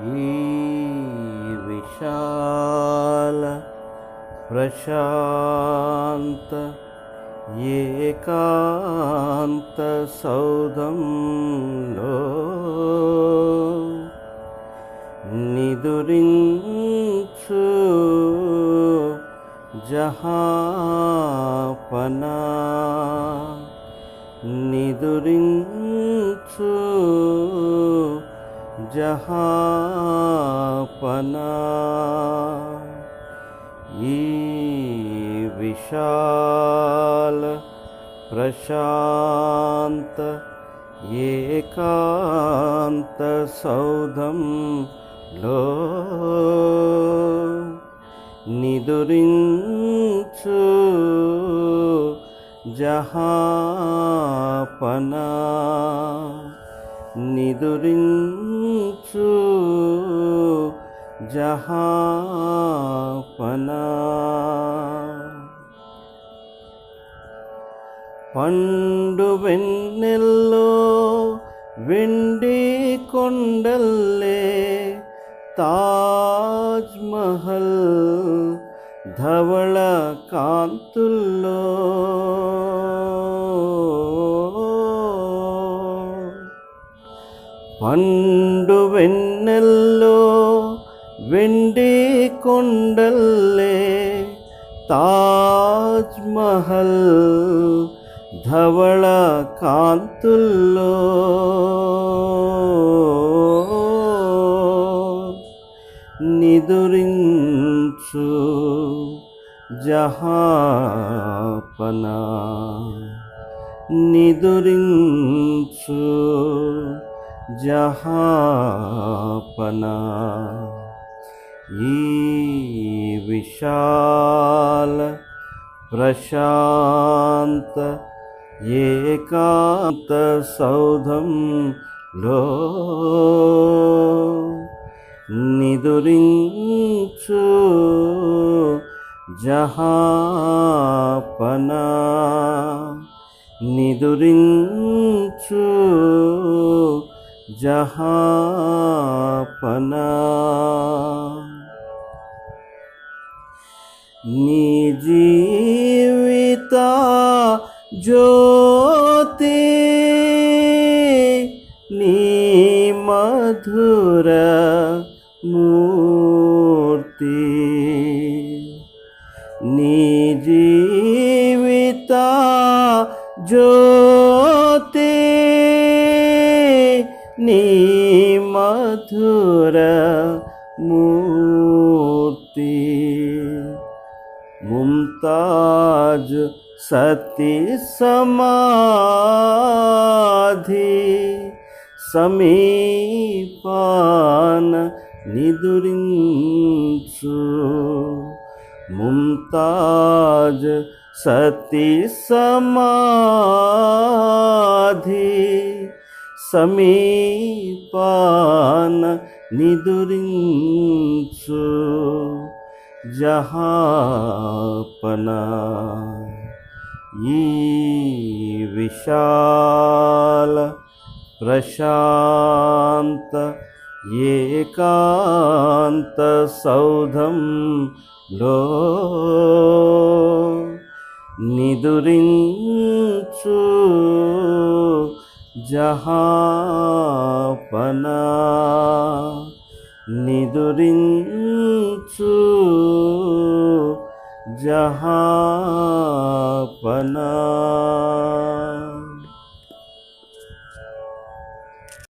ఈ విశాల ప్రశాంత ఏకాంత సౌధంలో నిదురించు జహాపనా నిదురించు జహాపనా ఈ విశాల ప్రశాంత ఏకాంత సౌధంలో నిదురించు జహాపనా నిదురించు జహాపనా పండు వెన్నెల్లో వెండి కొండల్లే తాజ్ మహల్ ధవళ కాంతుల్లో పండు వెన్నెల్లో వెండి కొండల్లే తాజ్ మహల్ ధవళ కాంతుల్లో నిదురించు జహాపనా నిదురించు జహాపనా ఈ విశాల ప్రశాంత ఏకాంత సౌధంలో నిదురించు జహాపనా నిదురించు జహాపనా నీ జీవిత జ్యోతి నీ మధుర మూర్తి నీ జీవిత జ్యోతి నీ మధుర మూర్తి ముంతాజ్ సతి సమాధి సమీపాన నిదురించు ముంతాజ్ సతి సమాధి సమీపాన నిదురించు జహాపనా ఈ విశాల ప్రశాంత ఏకాంత సౌధంలో నిదురించు జహాపనా నిదురించు జహాపనా